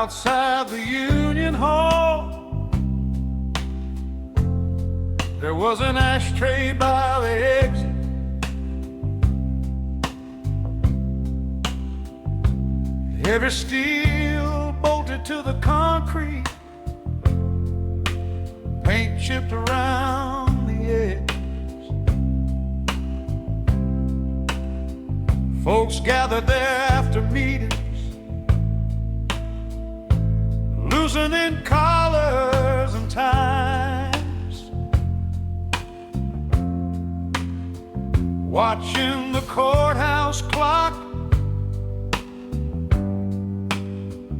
Outside the Union Hall, there was an ashtray by the exit. Heavy steel bolted to the concrete, paint chipped around the edge. Folks gathered there after meetings, loosening collars and ties, watching the courthouse clock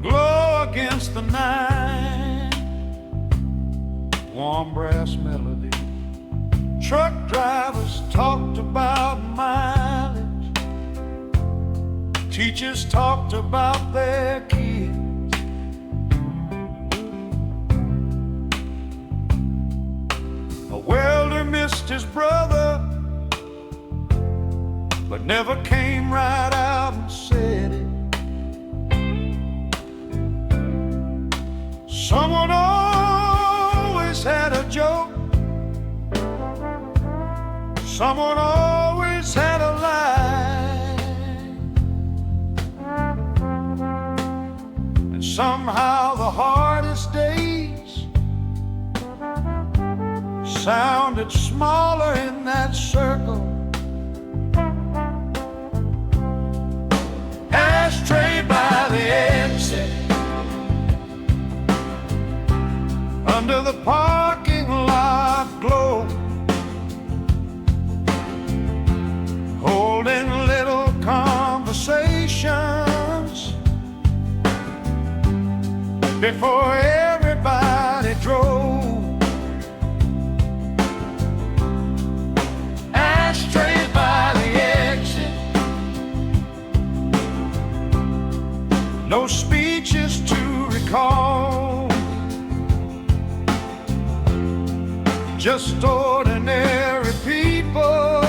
glow against the night. Warm brass melody. Truck drivers talked about mileage. Teachers talked about their kids. A welder missed his brother, but never came right out and said it. Someone always had a joke. Someone always had a lie. And somehow the hardest days sounded smaller in that circle. Ashtray by the exit, under the parking lot glow, holding little conversations before everybody drove. Ashtray by the exit, no speeches to recall, just ordinary people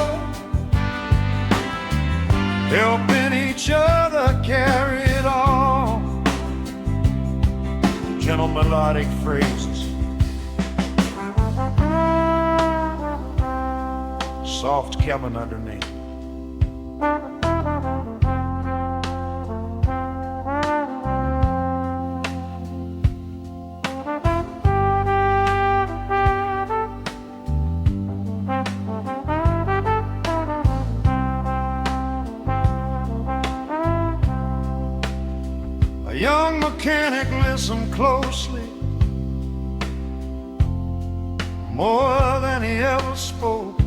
helping each other carry it all. Gentle melodic phrases, soft coming underneath. A young mechanic listened closely, more than he ever spoke.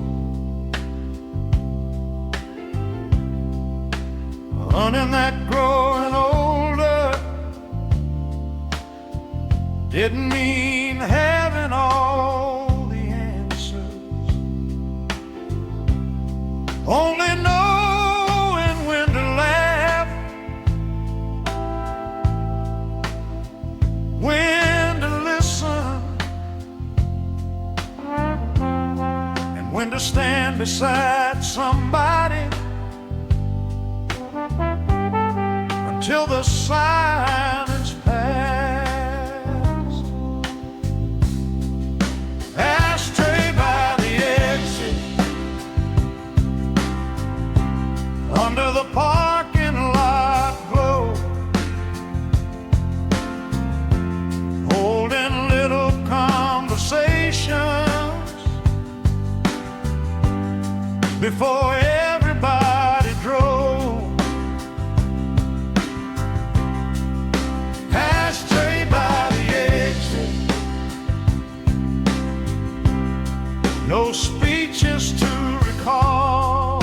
Running that growing older didn't mean having all the answers, only knowing when to laugh, when to listen, and when to stand beside somebody until the silence passed. Ashtray by the exit, under the parking lot glow, holding little conversations before everybody drove. Ashtray by the exit, no speeches to recall,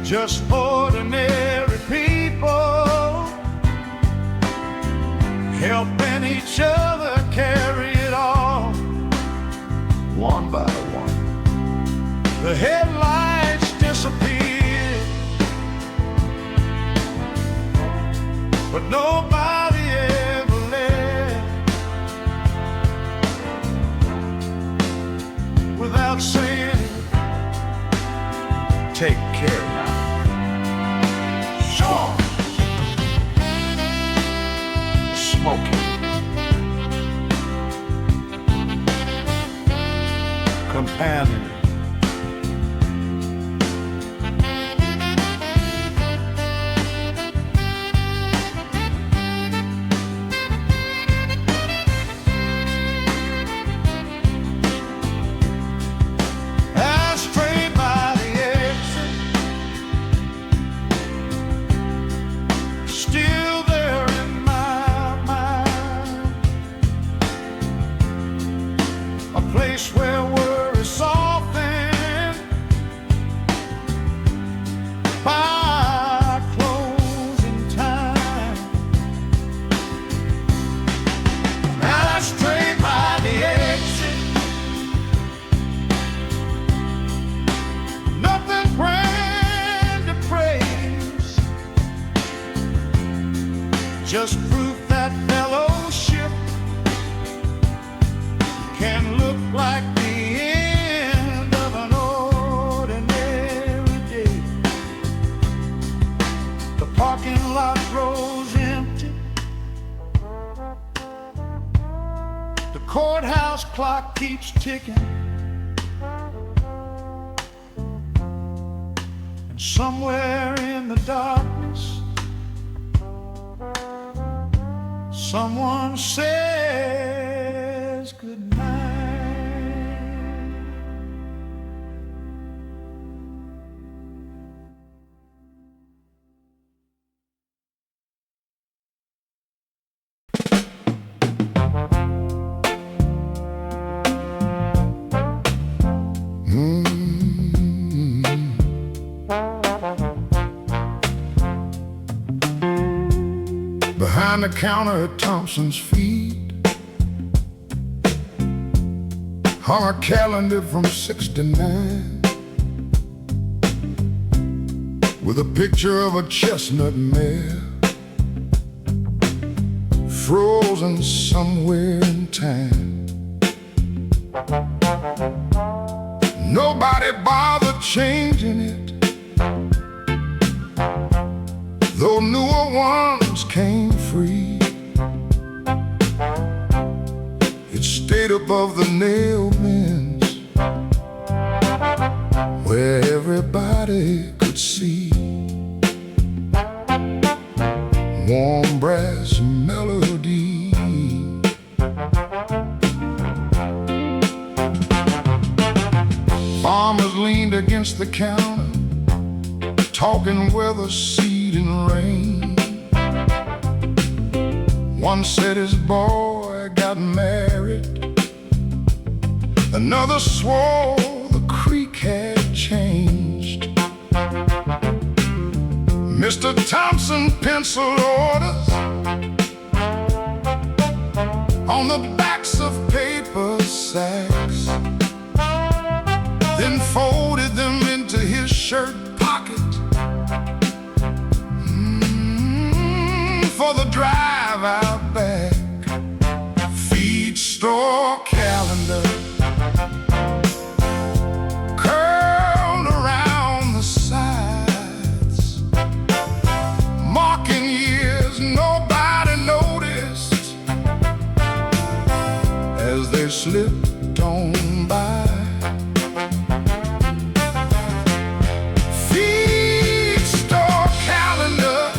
just ordinary people helping each other carry it all. One by one, the headlights disappeared, but nobody ever left without saying, take care now. Sure. smoky. Companion. Ashtray by the exit, still there in my mind. A place where worry softened by closing time. Ashtray by the exit, nothing grand to praise, just proof that fellowship can look like the end of an ordinary day. The parking lot grows empty, the courthouse clock keeps ticking, and somewhere in the darkness, someone says goodnight. Behind the counter at Thompson's feet hung a calendar from '69 with a picture of a chestnut mare frozen somewhere in time. Nobody bothered changing it, though newer ones came free. It stayed above the nail bins where everybody could see. Warm brass melody, farmers leaned against the counter, talking weather, seed, and rain. One said his boy got married, another swore the creek had changed. Mr. Thompson penciled orders on the backs of paper sacks, then folded them into his shirt pocket for the drive out back. Feed store calendar curled around the sides, marking years nobody noticed as they slipped on by. Feed store calendar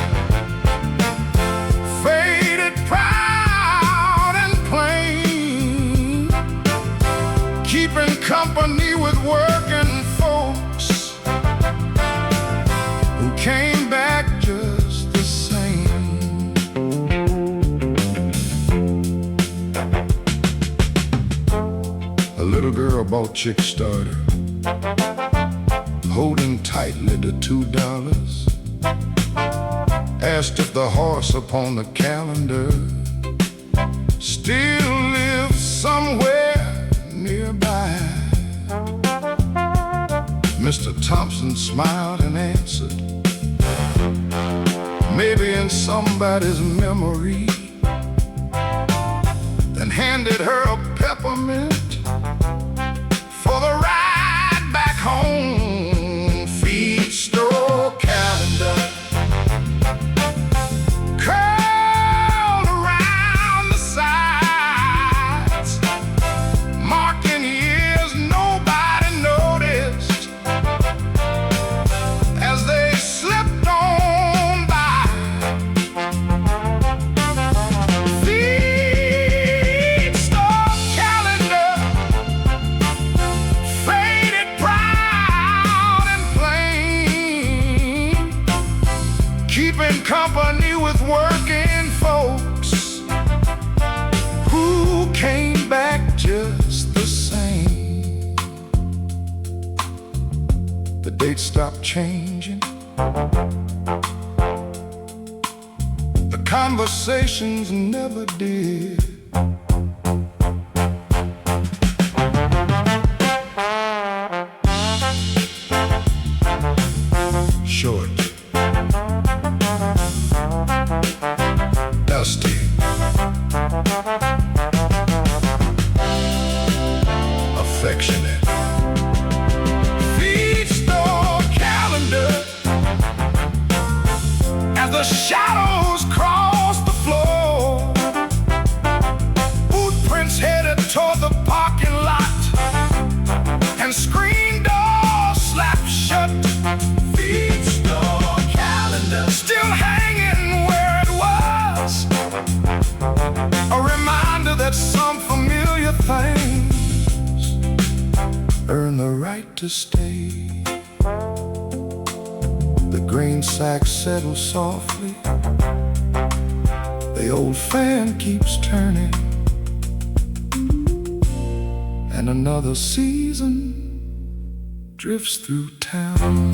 faded proud and plain, keeping company with working folks who came back just the same. A little girl bought chick starter, holding tightly to $2. Asked if the horse upon the calendar still lives somewhere nearby. Mr. Thompson smiled and answered, maybe in somebody's memory, then handed her a peppermint for the ride back home. Feed store calendar curled around dates stopped changing. The conversations never did. Short, dusty, affectionate. Feet store calendar as the shadows cross the floor. Footprints headed toward the parking lot, and screen doors slapped shut. Feet store calendar still hanging where it was, a reminder that some familiar things earn the right to stay. The grain sack settles softly, the old fan keeps turning, and another season drifts through town.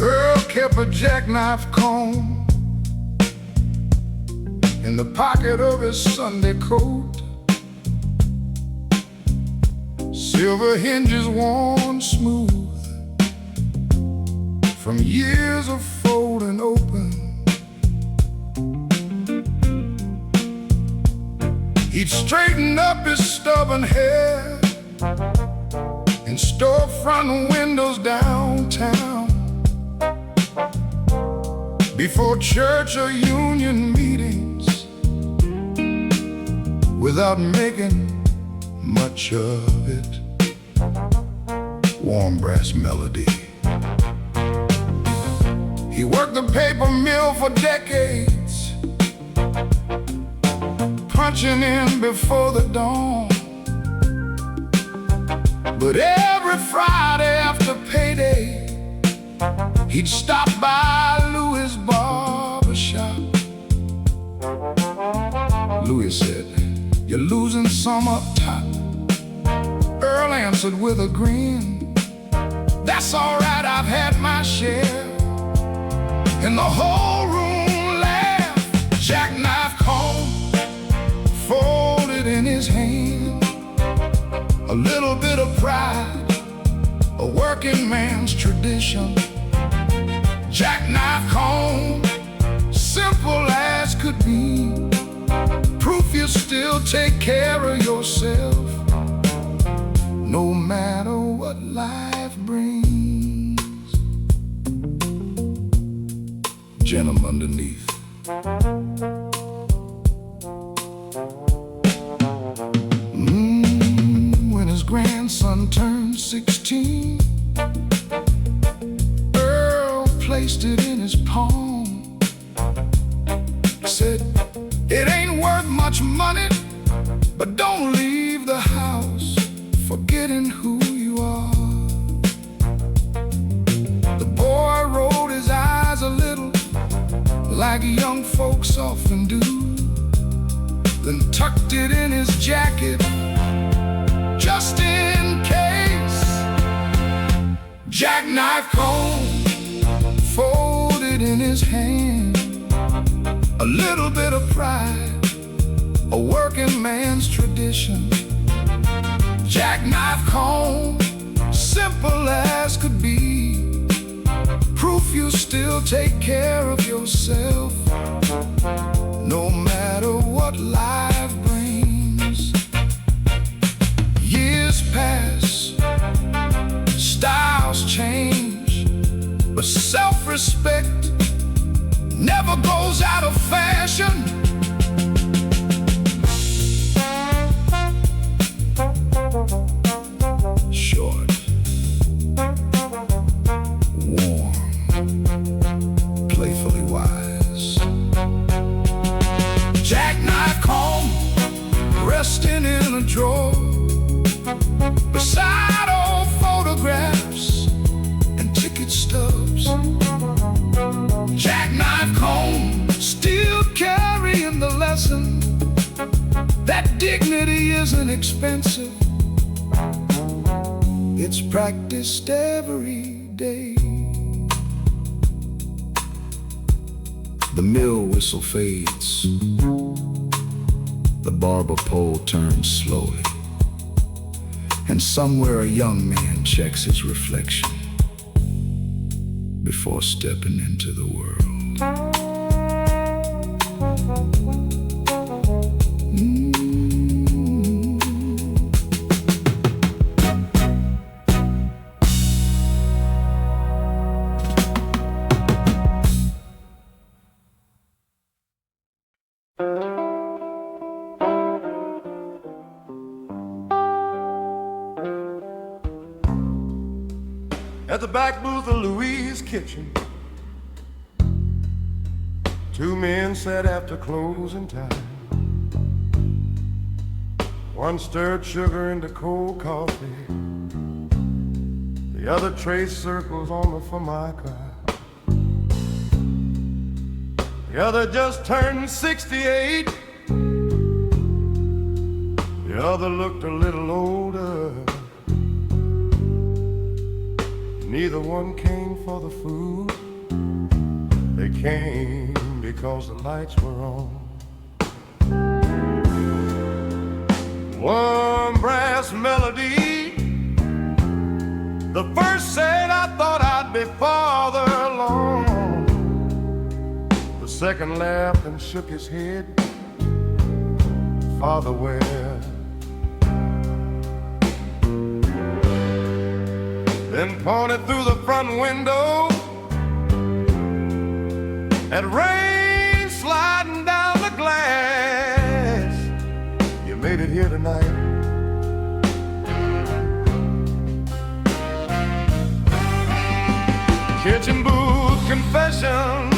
Earl kept a jackknife comb in the pocket of his Sunday coat. Silver hinges worn smooth from years of folding open. He'd straighten up his stubborn hair in storefront windows downtown, before church or union meetings, without making much of it. Warm brass melody. He worked the paper mill for decades, punching in before the dawn. But every Friday after payday, he'd stop by Louis' barbershop. Louis said, "You're losing some up top." Earl answered with a grin, "That's all right, I've had my share." And the whole room laughed. Jackknife comb folded in his hand, a little bit of pride, a working man's tradition. Jackknife comb, simple as could be, proof you still take care of yourself, no matter what life brings. Gentleman underneath. When his grandson turned 16, Earl placed it in his palm. Said, "It ain't worth much money, but don't leave the house forgetting who you are." The boy rolled his eyes a little, like young folks often do, then tucked it in his jacket, just in case. Jackknife comb folded in his hand, a little bit of pride, a working man's tradition. Jackknife comb, simple as could be, proof you still take care of yourself, no matter what life brings. Years pass, styles change, but self-respect never goes out of fashion. confession. Short, warm, playfully wise. Jackknife comb resting in a drawer beside old photographs and ticket stubs. Jackknife comb still carrying the lesson that dignity isn't expensive. It's practiced every day. The mill whistle fades. The barber pole turns slowly. And somewhere a young man checks his reflection before stepping into the world. At the back booth of Louise's kitchen, two men sat after closing time. One stirred sugar into cold coffee, the other traced circles on the formica. The other just turned 68, the other looked a little older. Neither one came for the food, they came because the lights were on. One brass melody, the first said, I thought I'd be farther along. The second laughed and shook his head, farther where? Then pointed through the front window at rain sliding down the glass. You made it here tonight. Kitchen booth confession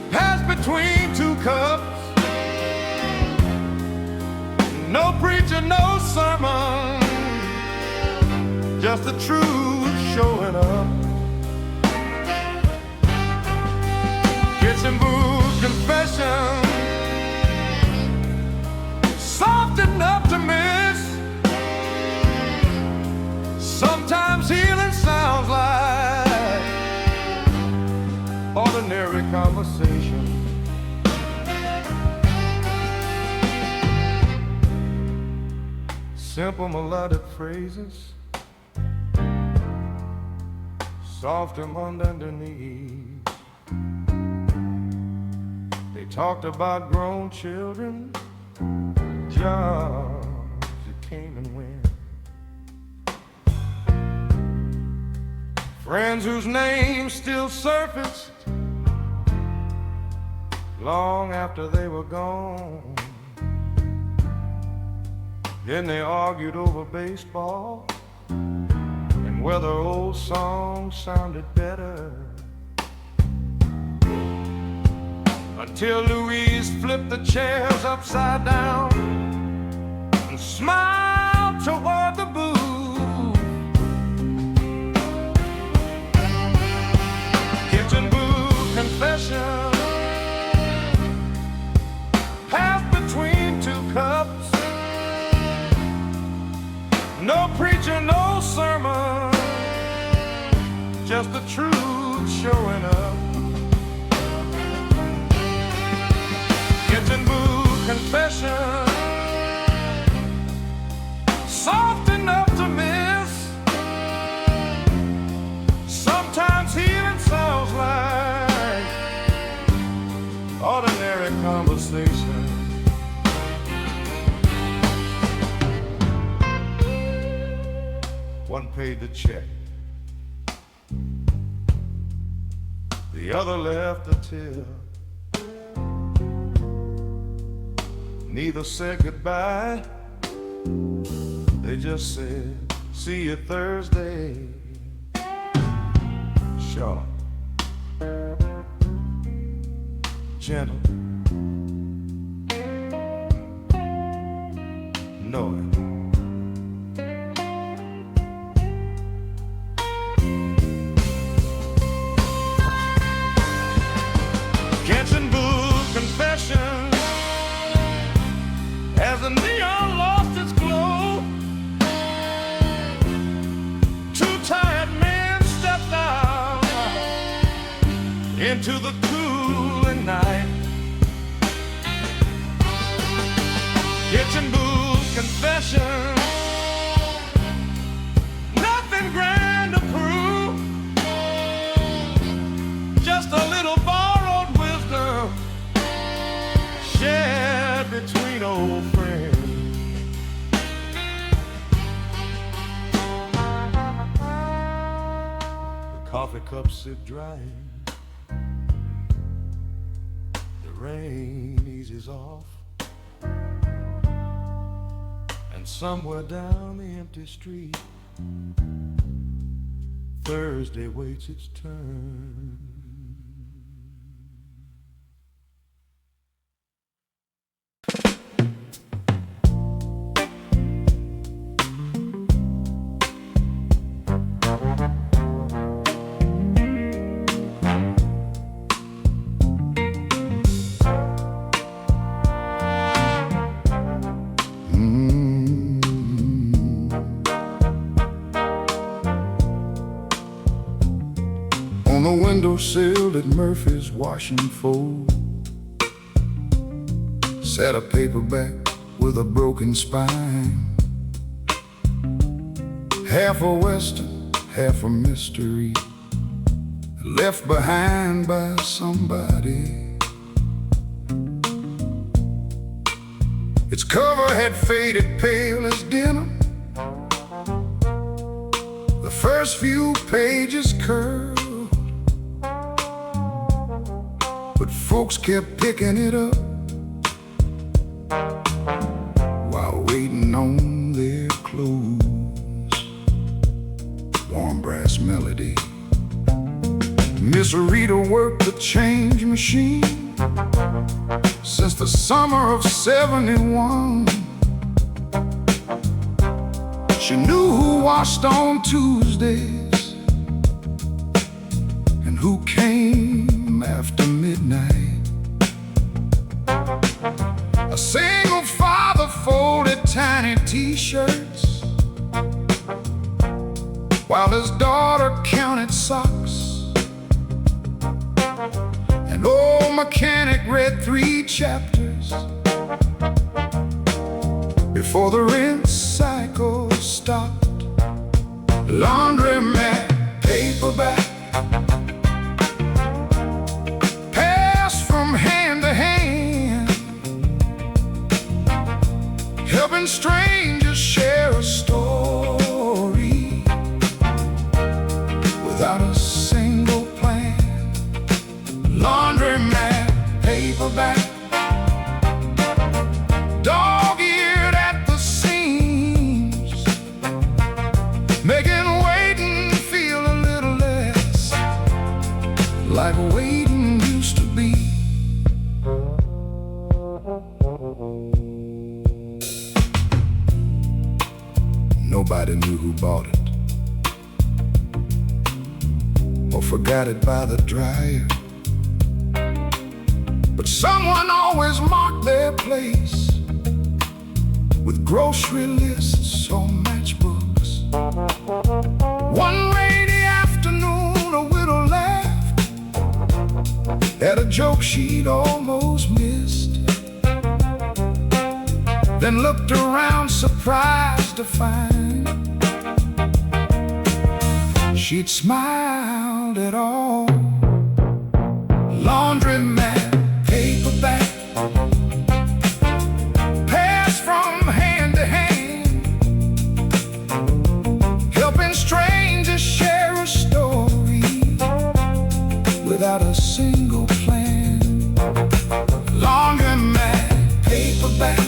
passed between two cups. No preacher, no sermon, just the truth showing up. Kitchen booth confession, soft enough to miss. Sometimes healing sounds like ordinary conversation. Simple melodic phrases, soft and underneath. They talked about grown children, jobs that came and went, friends whose names still surfaced long after they were gone. Then they argued over baseball and whether old songs sounded better, until Louise flipped the chairs upside down and smiled toward the booth. Kitchen booth confession passed between two cups. No preacher, no sermon, just the truth showing up. Kitchen booth confession, soft enough to miss. Sometimes healing sounds like ordinary conversation. One paid the check, the other left a tip. Neither said goodbye. They just said, see you Thursday. Sharp, gentle, know it. Kitchen booth confession as the neon lost its glow. Two tired men stepped out into the cooling night. Kitchen booth confession, nothing grand to prove, just a little borrowed wisdom shared between old friends. The coffee cups sit drying, the rain eases off, and somewhere down the empty street, Thursday waits its turn. On the windowsill at Murphy's washing fold sat a paperback with a broken spine, half a western, half a mystery, left behind by somebody. Its cover had faded pale as denim, the first few pages curved, but folks kept picking it up while waiting on their clothes. Warm brass melody. Miss Rita worked the change machine since the summer of '71. She knew who washed on Tuesdays and who came after midnight. A single father folded tiny t-shirts while his daughter counted socks. An old mechanic read 3 chapters before the rinse cycle stopped. Laundromat paperback passed from hand to hand, helping strangers share a story without a single plan. Laundromat paperback, dog-eared at the seams, making waiting feel a little less like waiting used to be. Nobody knew who bought it or forgot it by the dryer, but someone always marked their place with grocery lists or matchbooks. One rainy afternoon, a widow laughed at a joke she'd almost missed, then looked around surprised to find she'd smiled at all. Laundromat paperback passed from hand to hand, helping strangers share a story without a single plan. Laundromat paperback,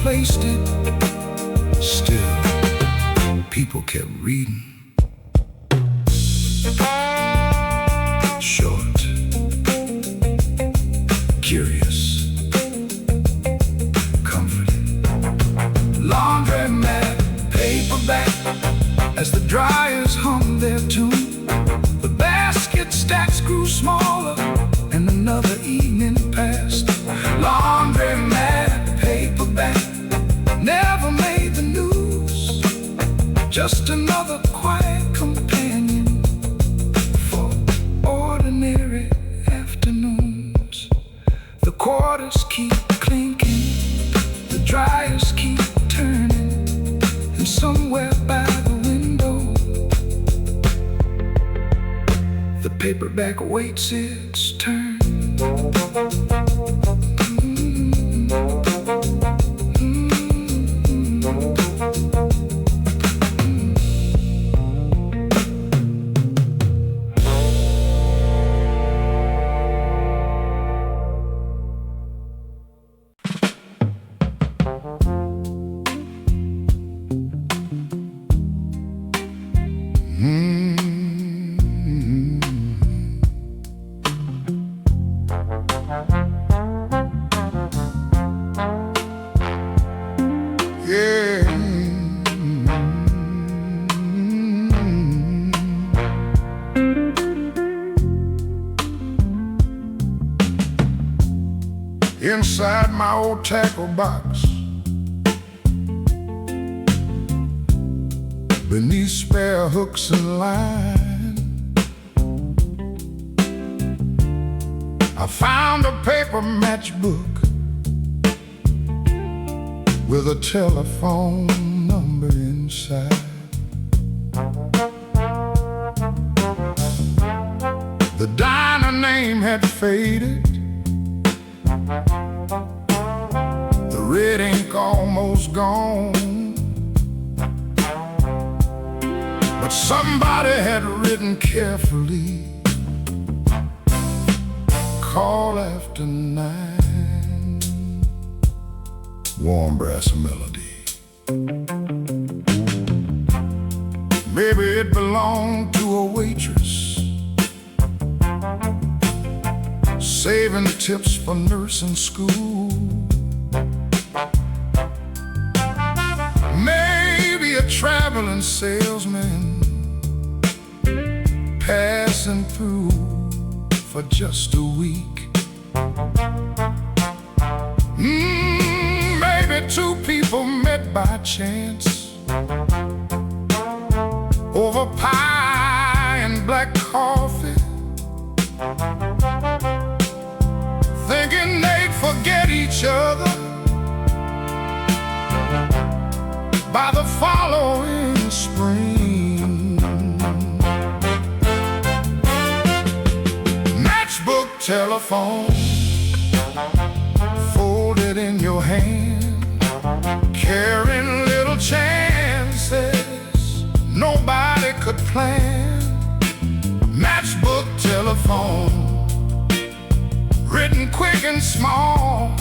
replaced it. Still, people kept reading. Short, curious, comforting. Laundromat paperback as the dryers hummed their tune. The basket stacks grew smaller and another evening passed. Laundromat paperback never made the news. Just another quiet companion for ordinary afternoons. The quarters keep clinking, the dryers keep turning, and somewhere by the window the paperback waits its turn. Inside my old tackle box, beneath spare hooks and line, I found a paper matchbook with a telephone number inside. The diner name had faded, the red ink almost gone, but somebody had written carefully, call after 9, warm brass melody. Maybe it belonged to a waitress, saving tips for nursing school. Maybe a traveling salesman passing through for just a week. Maybe two people met by chance over pie and black coffee, thinking they'd forget each other by the following spring. Matchbook telephone folded in your hand, carrying little chances nobody could plan. Matchbook telephone, written quick and small.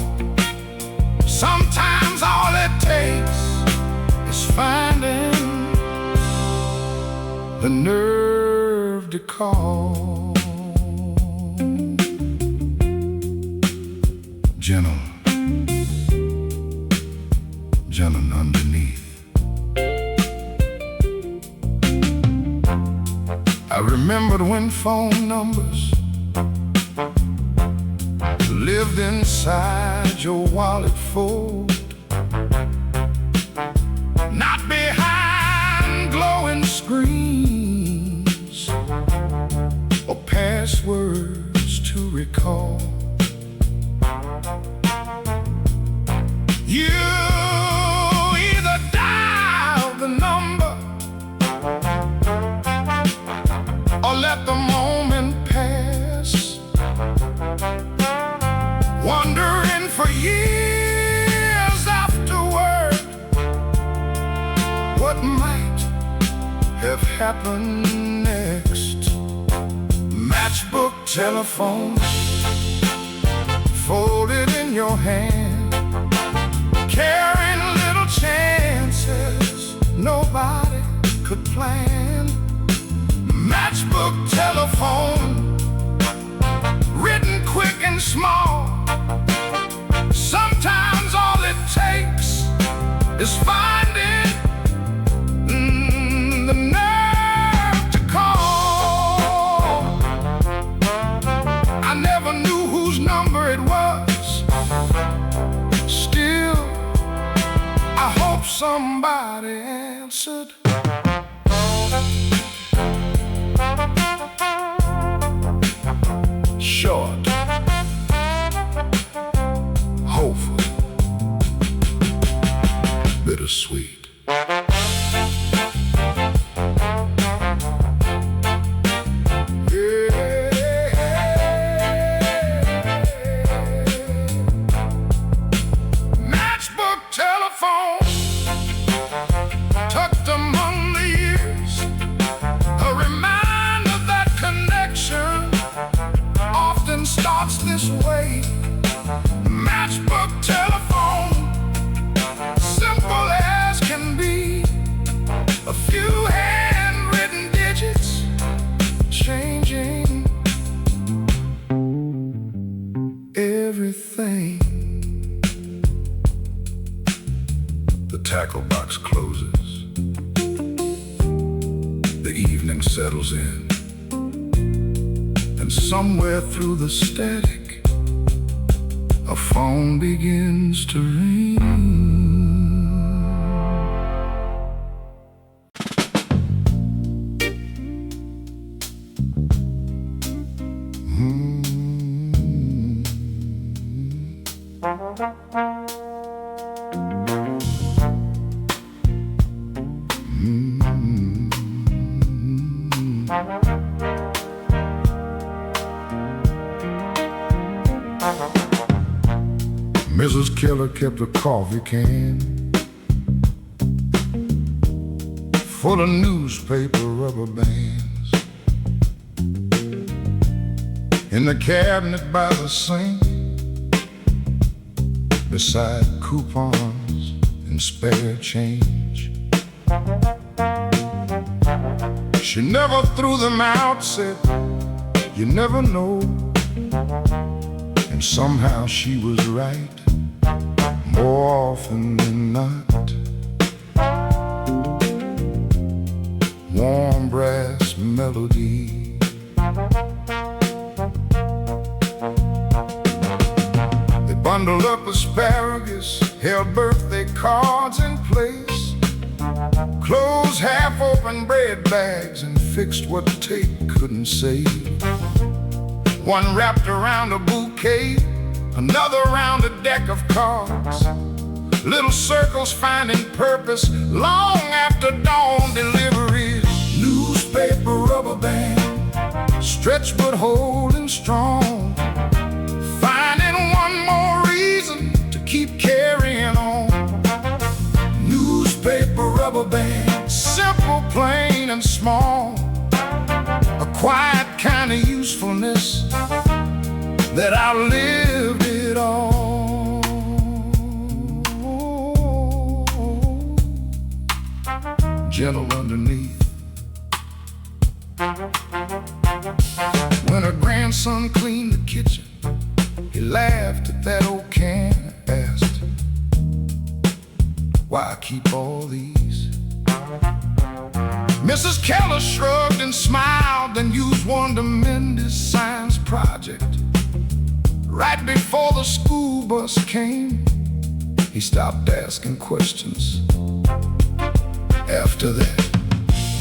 Sometimes all it takes is finding the nerve to call. Gentle, gentle underneath. I remembered when phone numbers lived inside your wallet fold, not behind glowing screens or passwords to recall. You either dial the number or let the moment pass, wondering for years afterward what might have happened next. Matchbook telephone folded in your hand, carrying Matchbook telephone, written quick and small. Sometimes all it takes is finding the nerve to call. I never knew whose number it was. Still, I hope somebody answered. Short, hopeful, bittersweet. Matchbook telephone, tucked among the years, a reminder that connection often starts this way. Matchbook telephone, simple as can be, a few handwritten digits changing everything. The tackle box closes, the evening settles in, and somewhere through the static, a phone begins to ring. Mrs. Keller kept a coffee can full of newspaper rubber bands. In the cabinet by the sink, beside coupons and spare change. She never threw them out, said, "You never know." And somehow she was right, more often than not. Warm brass melody, they bundled up asparagus, held birthday cards in place, closed half-open bread bags, and fixed what tape couldn't save. One wrapped around a bouquet, another around a deck of cards. Little circles finding purpose long after dawn deliveries. Newspaper rubber band, stretched but holding strong, finding one more reason to keep carrying on. Newspaper rubber band, simple, plain, and small, a quiet kind of usefulness that outlived it all. Gentle underneath, when her grandson cleaned the kitchen, he laughed at that old can, asked, "Why I keep all these?" Mrs. Keller shrugged and smiled, and used one to mend his science project. Right before the school bus came, he stopped asking questions. After that,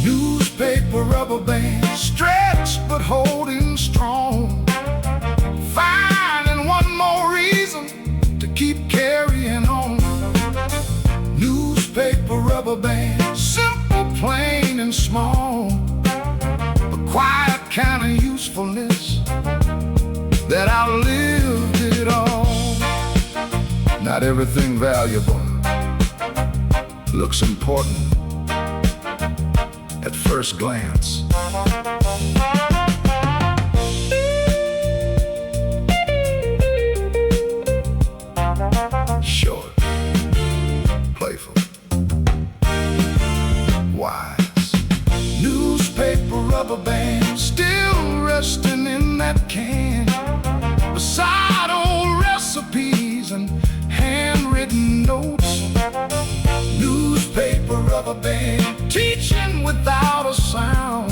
newspaper rubber band, stretched but holding strong, finding one more reason to keep carrying on. Newspaper rubber band, simple, plain, and small, a quiet kind of usefulness that outlived it all. Not everything valuable looks important at first glance. Short, playful, wise. Newspaper rubber band, still rubber band, teaching without a sound,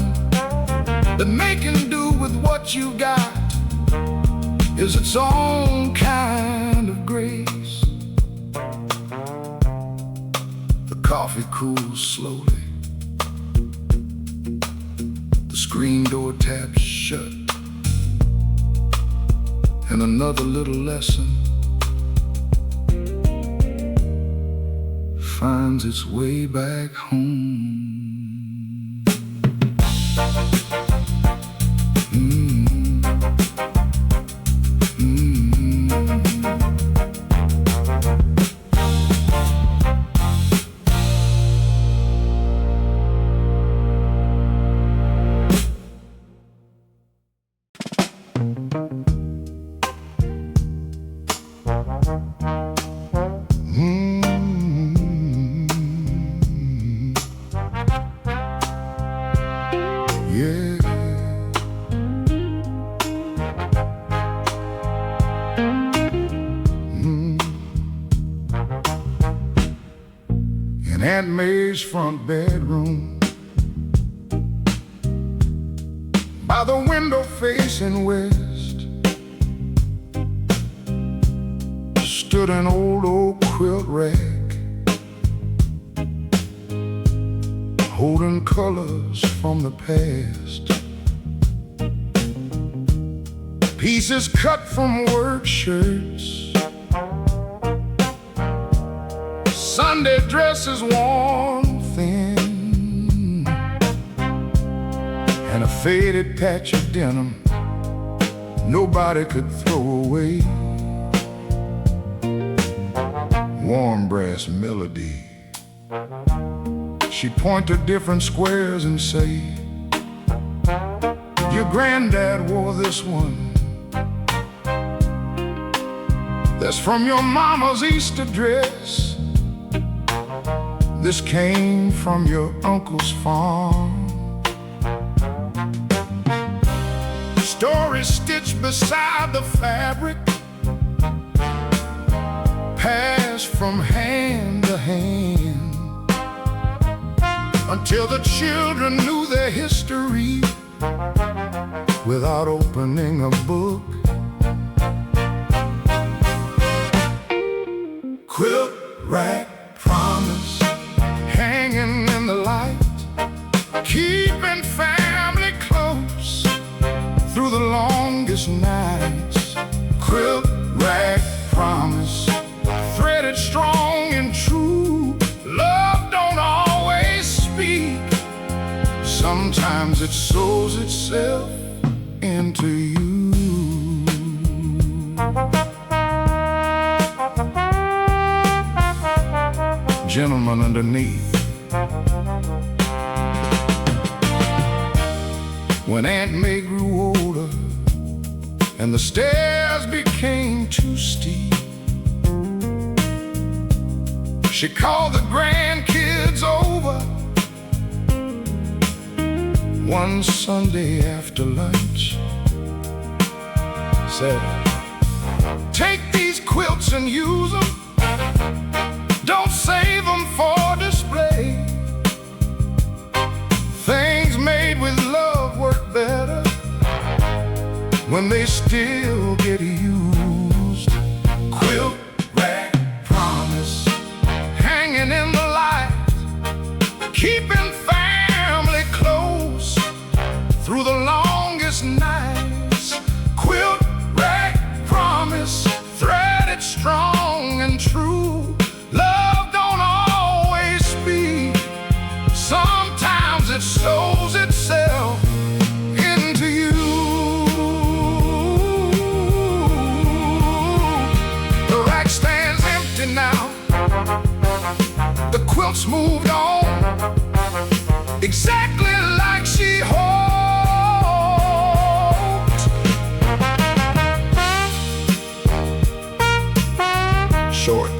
that making do with what you got is its own kind of grace. The coffee cools slowly, the screen door taps shut, and another little lesson finds its way back home. Yeah. In Aunt May's front bedroom, by the window facing west, stood an old oak quilt rack, holding colors from the past, pieces cut from work shirts, Sunday dresses worn thin, and a faded patch of denim nobody could throw away. Warm brass melody, she'd point to different squares and say, your granddad wore this one, that's from your mama's Easter dress, this came from your uncle's farm. Stories stitched beside the fabric, passed from hand to hand, until the children knew their history without opening a book. Quilt rack promise, hanging in the light, keeping family close through the longest nights. Quilt rack promise, threaded strong and true. Love don't always speak, sometimes it sows itself into you. Gentleman underneath, when Aunt May grew older and the stairs became too steep, she called the grandkids over one Sunday after lunch, said, take these quilts and use them, don't save them for display. Things made with love work better when they still get used. Quilt rack promise, hanging in the light, keeping family close through the longest nights. Quilt rack promise, threaded strong and true. Love don't always speak, sometimes it sows itself into you. The rack stands empty now, the quilt's moved on, exactly like she hoped. Short,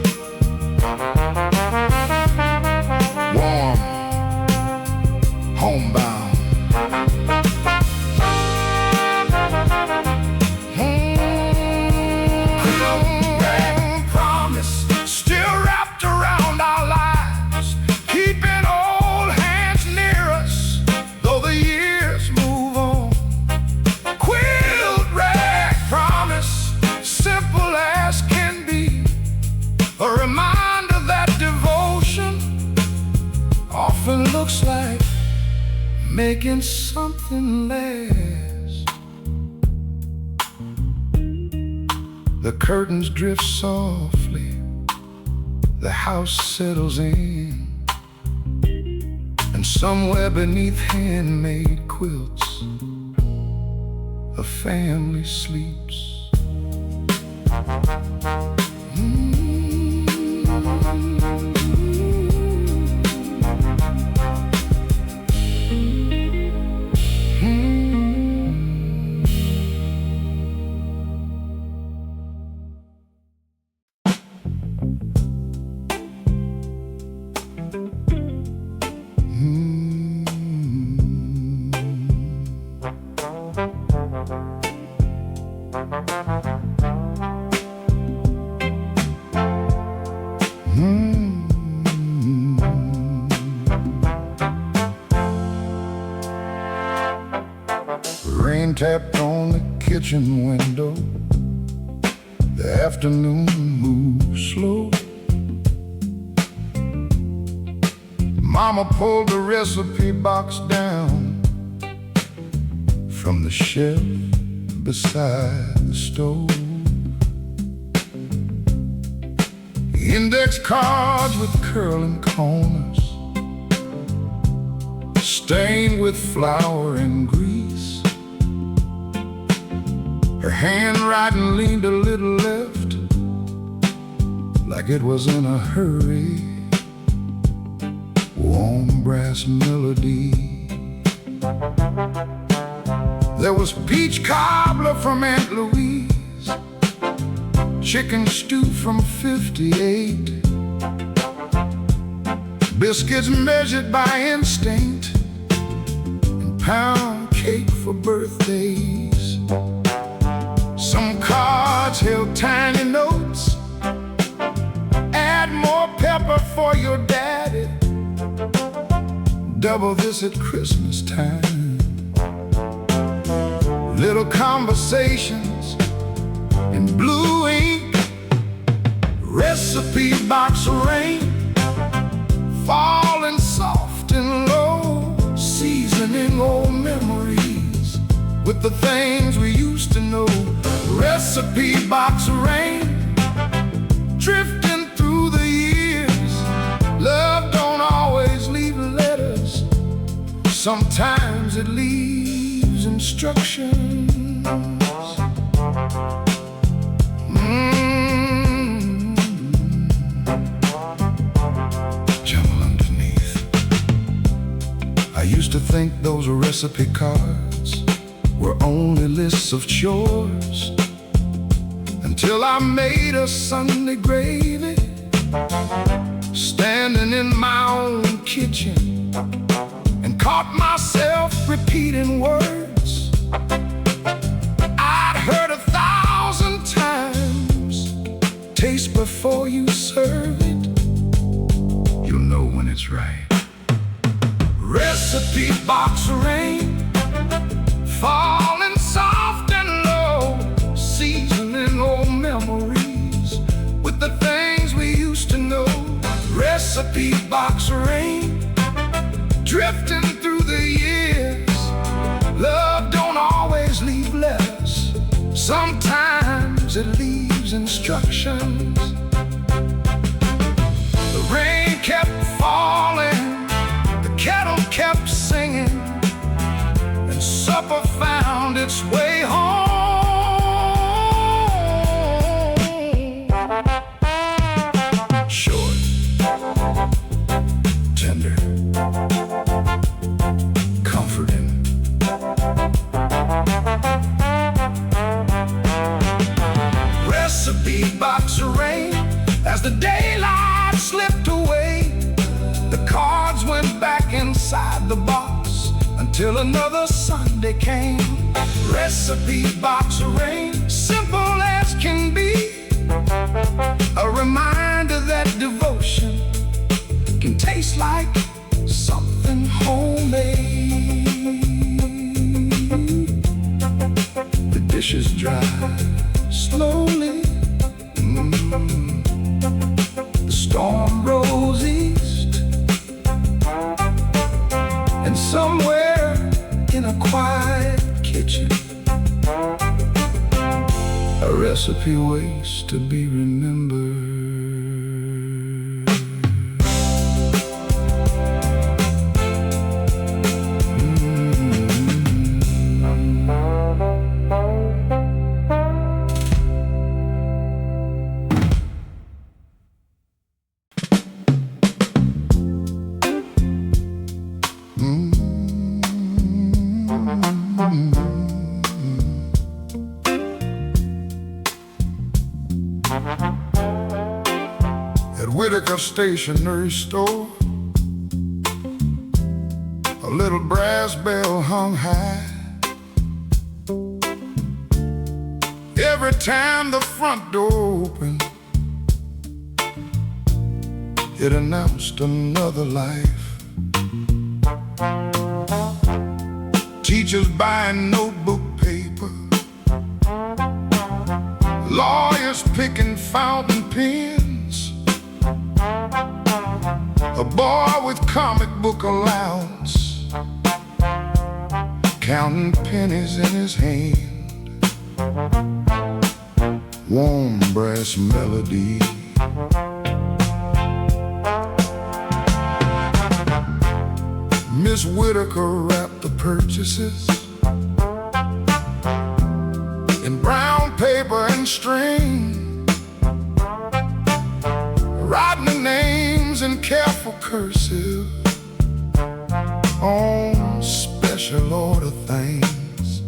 warm, homebound. Promise, still wrapped around our lives, keeping all looks like making something last. The curtains drift softly, the house settles in, and somewhere beneath handmade quilts a family sleeps. Rain tapped on the kitchen window. The afternoon moved slow. Mama pulled the recipe box down from the shelf beside the stove. Index cards with curling corners, stained with flour and grease. Her handwriting leaned a little left, like it was in a hurry. Warm brass melody. There was peach cobbler from Aunt Louise, chicken stew from 58, biscuits measured by instinct, and pound cake for birthdays. Some cards held tiny notes. Add more pepper for your daddy. Double this at Christmas time. Little conversations in blue ink. Recipe box of rain, falling soft and low, seasoning old memories with the things we used to know. Recipe box of rain, drifting through the years. Love don't always leave letters, sometimes it leaves instructions. Jumble underneath. I used to think those recipe cards were only lists of chores, until I made a Sunday gravy, standing in my own kitchen, and caught myself repeating words I'd heard 1,000 times. Taste before you serve it, you'll know when it's right. Recipe box of rain, falling soft and low, seasoning old memories with the things we used to know. Recipe box of rain, drifting through the years. Love don't always leave letters, sometimes it leaves instructions. The rain kept falling, the kettle kept singing, and supper found its way home. Short, tender, comforting. Recipe box of rain, as the daylight slipped away, the cards went back inside the box until another Sunday came. Recipe box of rain, simple as can be, a reminder that devotion can taste like something homemade. The dishes dry slowly. The storm rose east. somewhere in a quiet kitchen, a recipe waits to be remembered. At Whitaker Stationery Store, a little brass bell hung high. Every time the front door opened, it announced another life. Teachers buying notebook paper, lawyers picking fountain pens, a boy with comic book allowance, counting pennies in his hand. Warm brass melody, Miss Whitaker wrapped the purchases in brown paper and string, writing the names in careful cursive on special order things.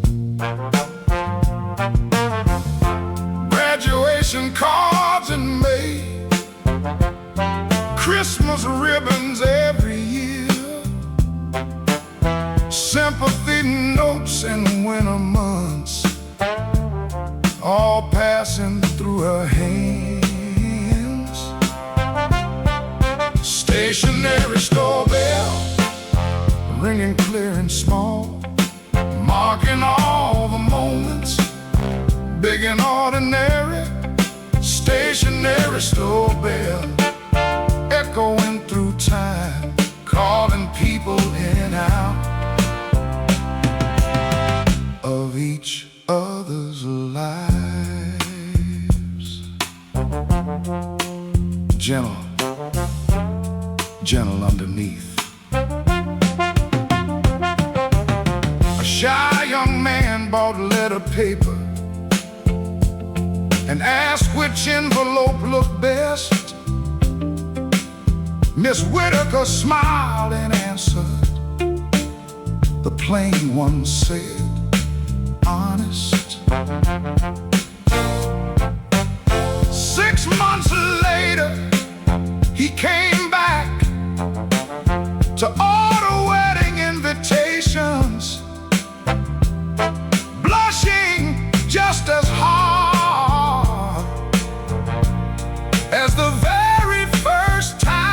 Graduation cards in May, Christmas ribbons every year, sympathy notes in winter months, all passing through her hands. Stationery store bell ringing clear and small, marking all the moments, big and ordinary. Stationery store bell echoing through time, calling people in and out of each other's lives. Gentle, gentle underneath. A shy young man bought letter paper and asked which envelope looked best. Miss Whitaker smiled and answered. The plain one said, honest. 6 months later, he came back to order wedding invitations, blushing just as hard as the very first time.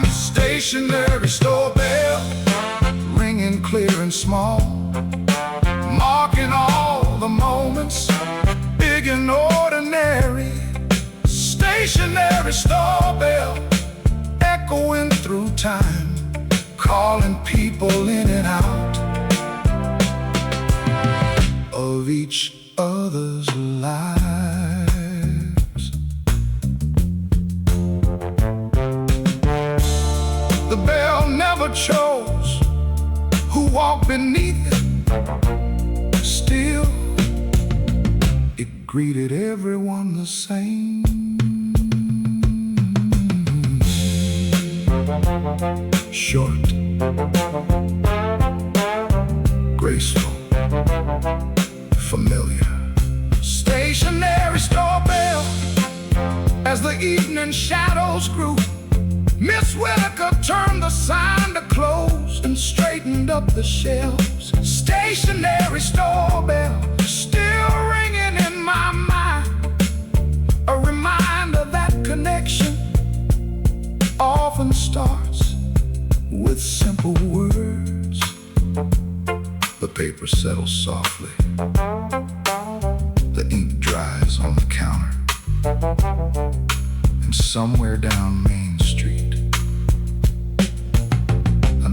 Stationery store bell ringing clear and small, marking all the moments, big and ordinary. Stationery store bell echoing through time, calling people in and out of each other's lives. The bell never chose who walked beneath it. Still, it greeted everyone the same. Short, graceful, familiar. Stationery store bell. As the evening shadows grew, Miss Whitaker turned the sign to close and straightened up the shelves. Stationery store bell still ringing in my mind, a reminder that connection often starts with simple words. The paper settles softly, the ink dries on the counter, and somewhere down Main Street,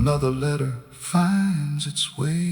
another letter finds its way.